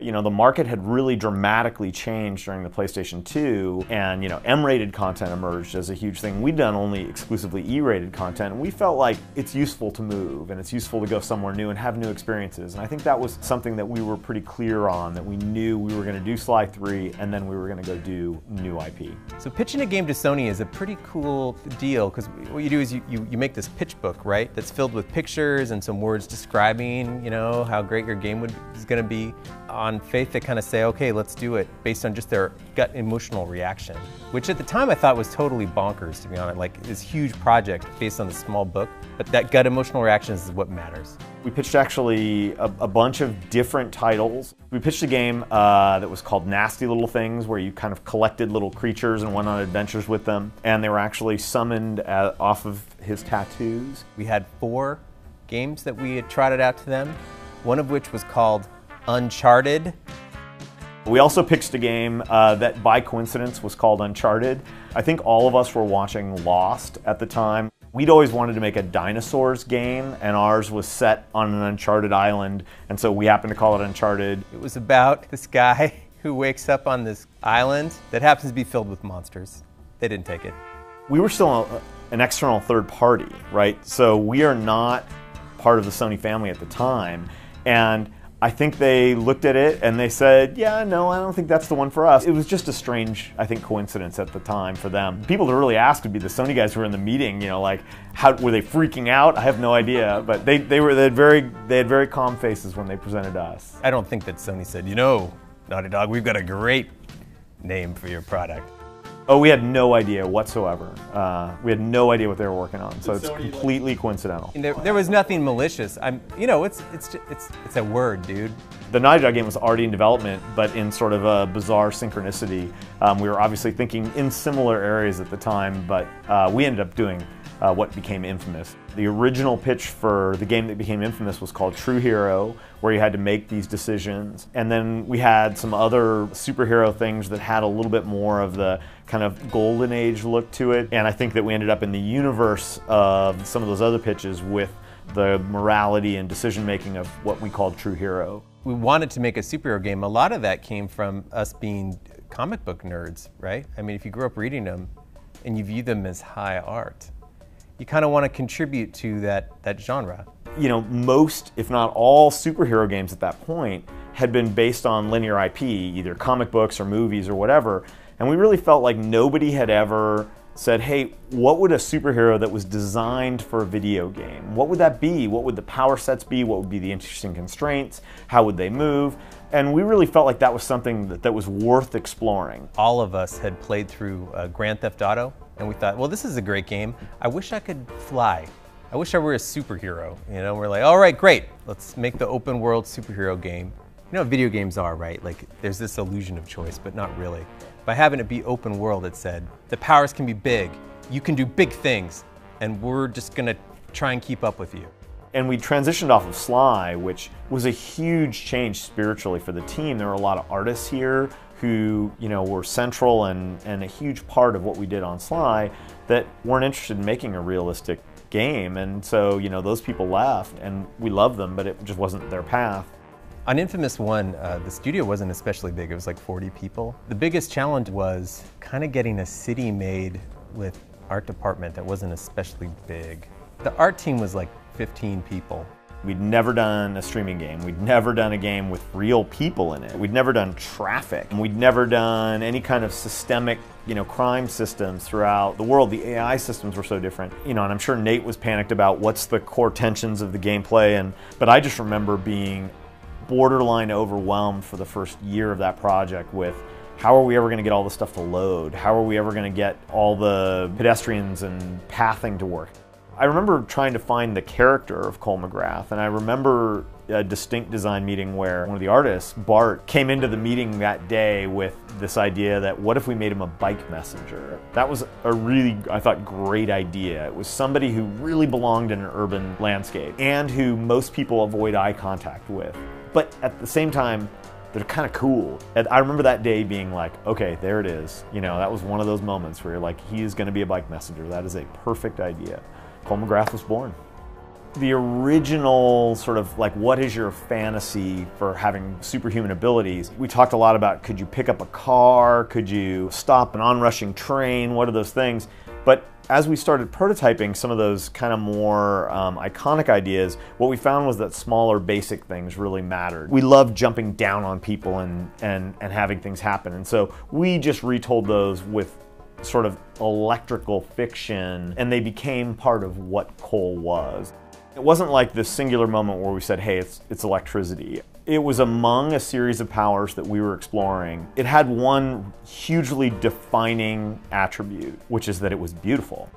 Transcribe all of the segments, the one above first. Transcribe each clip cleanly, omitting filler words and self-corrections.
You know, the market had really dramatically changed during the PlayStation 2, and, you know, M-rated content emerged as a huge thing. We'd done only exclusively E-rated content, and we felt like it's useful to move, and it's useful to go somewhere new and have new experiences. And I think that was something that we were pretty clear on, that we knew we were going to do Sly 3, and then we were going to go do new IP. So pitching a game to Sony is a pretty cool deal, because what you do is you make this pitch book, right? That's filled with pictures and some words describing, you know, how great your game is going to be. On faith, they kind of say, okay, let's do it, based on just their gut emotional reaction, which at the time I thought was totally bonkers, to be honest. Like, this huge project based on this small book, but that gut emotional reaction is what matters. We pitched actually a bunch of different titles. We pitched a game that was called Nasty Little Things, where you kind of collected little creatures and went on adventures with them, and they were actually summoned off of his tattoos. We had 4 games that we had trotted out to them, one of which was called Uncharted. We also pitched a game that by coincidence was called Uncharted. I think all of us were watching Lost at the time. We'd always wanted to make a dinosaurs game, and ours was set on an uncharted island, and so we happened to call it Uncharted. It was about this guy who wakes up on this island that happens to be filled with monsters. They didn't take it. We were still an external third party, right? So we are not part of the Sony family at the time, and I think they looked at it and they said, yeah, no, I don't think that's the one for us. It was just a strange, I think, coincidence at the time for them. People that really asked would be the Sony guys who were in the meeting, you know, like, how were they freaking out? I have no idea, but they had very calm faces when they presented to us. I don't think that Sony said, you know, Naughty Dog, we've got a great name for your product. Oh, we had no idea whatsoever. We had no idea what they were working on, so it's completely coincidental. There was nothing malicious. You know, it's a word, dude. The Naughty Dog game was already in development, but in sort of a bizarre synchronicity. We were obviously thinking in similar areas at the time, but we ended up doing what became Infamous. The original pitch for the game that became Infamous was called True Hero, where you had to make these decisions. And then we had some other superhero things that had a little bit more of the kind of golden age look to it. And I think that we ended up in the universe of some of those other pitches with the morality and decision making of what we called True Hero. We wanted to make a superhero game. A lot of that came from us being comic book nerds, right? I mean, if you grew up reading them and you view them as high art, you kind of want to contribute to that genre. You know, most, if not all, superhero games at that point had been based on linear IP, either comic books or movies or whatever, and we really felt like nobody had ever said, hey, what would a superhero that was designed for a video game? What would that be? What would the power sets be? What would be the interesting constraints? How would they move? And we really felt like that was something that was worth exploring. All of us had played through Grand Theft Auto, and we thought, well, this is a great game. I wish I could fly. I wish I were a superhero. You know, we're like, all right, great. Let's make the open world superhero game. You know what video games are, right? Like, there's this illusion of choice, but not really. By having it be open world, it said, the powers can be big. You can do big things, and we're just gonna try and keep up with you. And we transitioned off of Sly, which was a huge change spiritually for the team. There were a lot of artists here who, you know, were central and a huge part of what we did on Sly that weren't interested in making a realistic game. And so, you know, those people left, and we loved them, but it just wasn't their path. On Infamous 1, the studio wasn't especially big. It was like 40 people. The biggest challenge was kind of getting a city made with art department that wasn't especially big. The art team was like 15 people. We'd never done a streaming game. We'd never done a game with real people in it. We'd never done traffic. We'd never done any kind of systemic, you know, crime systems throughout the world. The AI systems were so different. You know, and I'm sure Nate was panicked about what's the core tensions of the gameplay, but I just remember being borderline overwhelmed for the first year of that project with how are we ever going to get all the stuff to load? How are we ever going to get all the pedestrians and pathing to work? I remember trying to find the character of Cole McGrath, and I remember a distinct design meeting where one of the artists, Bart, came into the meeting that day with this idea that what if we made him a bike messenger? That was a really, I thought, great idea. It was somebody who really belonged in an urban landscape and who most people avoid eye contact with. But at the same time, they're kind of cool. And I remember that day being like, okay, there it is. You know, that was one of those moments where you're like, he is going to be a bike messenger. That is a perfect idea. Cole McGrath was born. The original sort of like, what is your fantasy for having superhuman abilities? We talked a lot about, could you pick up a car? Could you stop an onrushing train? What are those things? But as we started prototyping some of those kind of more iconic ideas, what we found was that smaller basic things really mattered. We loved jumping down on people and having things happen. And so we just retold those with sort of electrical fiction, and they became part of what Cole was. It wasn't like this singular moment where we said, hey, it's electricity. It was among a series of powers that we were exploring. It had one hugely defining attribute, which is that it was beautiful.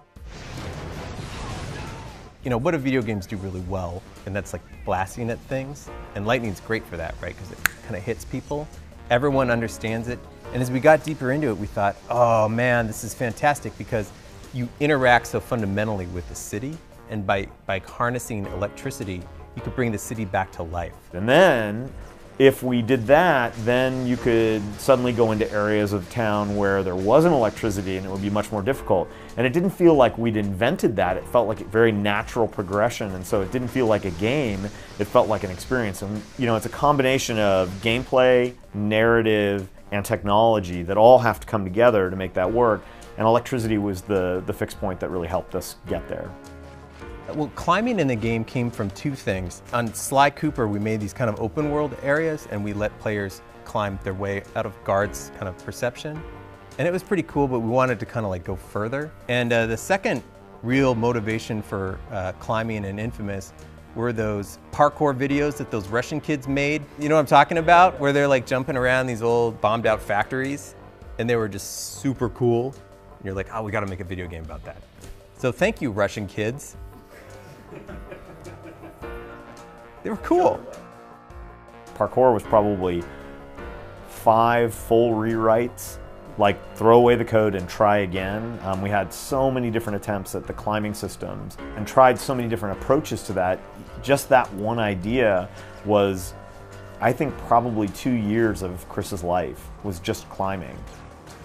You know, what do video games do really well? And that's like blasting at things. And lightning's great for that, right? Because it kind of hits people. Everyone understands it. And as we got deeper into it, we thought, oh man, this is fantastic because you interact so fundamentally with the city. And by harnessing electricity, you could bring the city back to life. And then, if we did that, then you could suddenly go into areas of town where there wasn't electricity and it would be much more difficult. And it didn't feel like we'd invented that. It felt like a very natural progression, and so it didn't feel like a game. It felt like an experience. And you know, it's a combination of gameplay, narrative, and technology that all have to come together to make that work. And electricity was the fixed point that really helped us get there. Well, climbing in the game came from two things. On Sly Cooper, we made these kind of open world areas and we let players climb their way out of guards' kind of perception. And it was pretty cool, but we wanted to kind of like go further. And the second real motivation for climbing in Infamous were those parkour videos that those Russian kids made. You know what I'm talking about? Where they're like jumping around these old bombed out factories and they were just super cool. And you're like, oh, we gotta make a video game about that. So thank you, Russian kids. They were cool. Parkour was probably 5 full rewrites, like throw away the code and try again. We had so many different attempts at the climbing systems and tried so many different approaches to that. Just that one idea was, I think, probably 2 years of Chris's life was just climbing.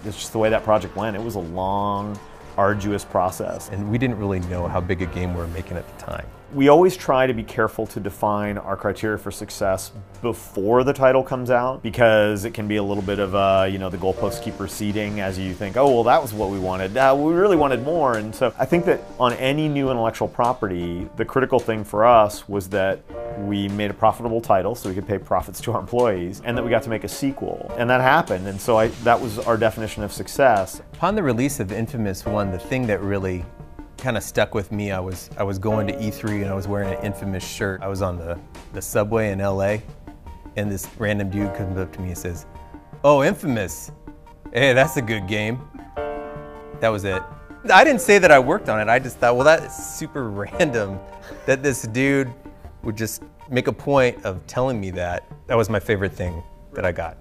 It's just the way that project went. It was a long, arduous process. And we didn't really know how big a game we were making at the time. We always try to be careful to define our criteria for success before the title comes out, because it can be a little bit of, you know, the goalposts keep receding as you think, oh, well, that was what we wanted. We really wanted more. And so I think that on any new intellectual property, the critical thing for us was that we made a profitable title so we could pay profits to our employees, and that we got to make a sequel. And that happened. And so that was our definition of success. Upon the release of Infamous 1, the thing that really kind of stuck with me, I was going to E3 and I was wearing an Infamous shirt. I was on the subway in LA and this random dude comes up to me and says, oh, Infamous, hey, that's a good game. That was it. I didn't say that I worked on it. I just thought, well, that is super random that this dude would just make a point of telling me that. That was my favorite thing that I got.